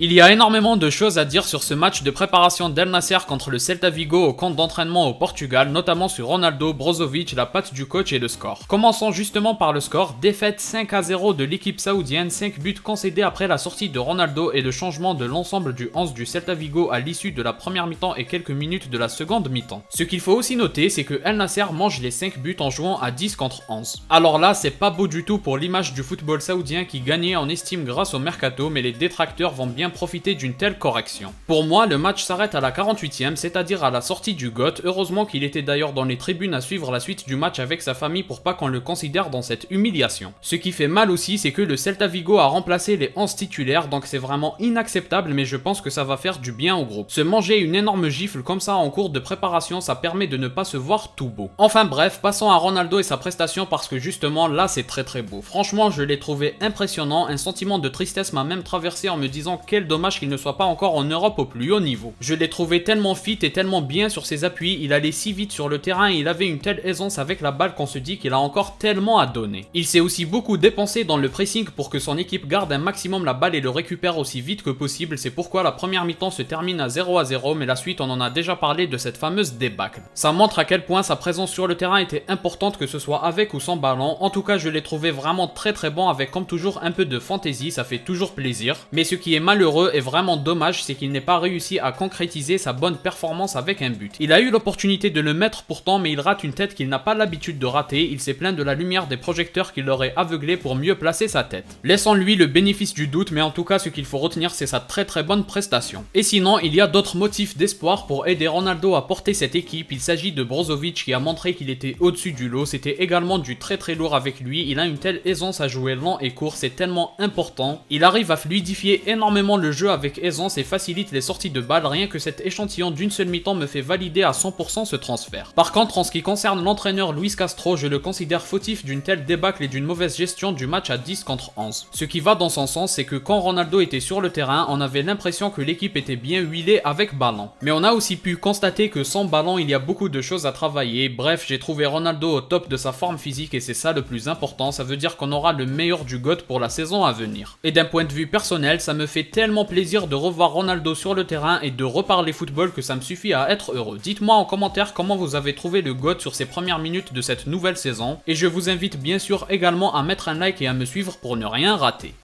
Il y a énormément de choses à dire sur ce match de préparation d'El Nasser contre le Celta Vigo au camp d'entraînement au Portugal, notamment sur Ronaldo, Brozovic, la patte du coach et le score. Commençons justement par le score, défaite 5-0 de l'équipe saoudienne, 5 buts concédés après la sortie de Ronaldo et le changement de l'ensemble du 11 du Celta Vigo à l'issue de la première mi-temps et quelques minutes de la seconde mi-temps. Ce qu'il faut aussi noter, c'est que El Nasser mange les 5 buts en jouant à 10 contre 11. Alors là, c'est pas beau du tout pour l'image du football saoudien qui gagnait en estime grâce au mercato, mais les détracteurs vont bien profiter d'une telle correction. Pour moi, le match s'arrête à la 48e, c'est-à-dire à la sortie du GOAT. Heureusement qu'il était d'ailleurs dans les tribunes à suivre la suite du match avec sa famille pour pas qu'on le considère dans cette humiliation. Ce qui fait mal aussi, c'est que le Celta Vigo a remplacé les 11 titulaires, donc c'est vraiment inacceptable, mais je pense que ça va faire du bien au groupe. Se manger une énorme gifle comme ça en cours de préparation, ça permet de ne pas se voir tout beau. Enfin bref, passons à Ronaldo et sa prestation parce que justement là c'est très beau. Franchement, je l'ai trouvé impressionnant, un sentiment de tristesse m'a même traversé en me disant quel dommage qu'il ne soit pas encore en Europe au plus haut niveau. Je l'ai trouvé tellement fit et tellement bien sur ses appuis, il allait si vite sur le terrain et il avait une telle aisance avec la balle qu'on se dit qu'il a encore tellement à donner. Il s'est aussi beaucoup dépensé dans le pressing pour que son équipe garde un maximum la balle et le récupère aussi vite que possible, c'est pourquoi la première mi-temps se termine à 0-0, mais la suite on en a déjà parlé de cette fameuse débâcle. Ça montre à quel point sa présence sur le terrain était importante, que ce soit avec ou sans ballon. En tout cas, je l'ai trouvé vraiment très bon avec comme toujours un peu de fantaisie, ça fait toujours plaisir. Mais ce qui est malheureux et vraiment dommage, c'est qu'il n'ait pas réussi à concrétiser sa bonne performance avec un but. Il a eu l'opportunité de le mettre pourtant, mais il rate une tête qu'il n'a pas l'habitude de rater. Il s'est plaint de la lumière des projecteurs qui l'auraient aveuglé pour mieux placer sa tête. Laissons-lui le bénéfice du doute, mais en tout cas ce qu'il faut retenir c'est sa très bonne prestation. Et sinon, il y a d'autres motifs d'espoir pour aider Ronaldo à porter cette équipe. Il s'agit de Brozovic qui a montré qu'il était au-dessus du lot. C'était également du très lourd avec lui. Il a une telle aisance à jouer lent et court, c'est tellement important. Il arrive à fluidifier énormément le jeu avec aisance et facilite les sorties de balles. Rien que cet échantillon d'une seule mi-temps me fait valider à 100% ce transfert. Par contre, en ce qui concerne l'entraîneur Luis Castro, je le considère fautif d'une telle débâcle et d'une mauvaise gestion du match à 10 contre 11. Ce qui va dans son sens, c'est que quand Ronaldo était sur le terrain, on avait l'impression que l'équipe était bien huilée avec ballon. Mais on a aussi pu constater que sans ballon, il y a beaucoup de choses à travailler. Bref, j'ai trouvé Ronaldo au top de sa forme physique et c'est ça le plus important. Ça veut dire qu'on aura le meilleur du GOAT pour la saison à venir. Et d'un point de vue personnel, ça me fait tellement plaisir de revoir Ronaldo sur le terrain et de reparler football que ça me suffit à être heureux. Dites-moi en commentaire comment vous avez trouvé le GOAT sur ces premières minutes de cette nouvelle saison. Et je vous invite bien sûr également à mettre un like et à me suivre pour ne rien rater.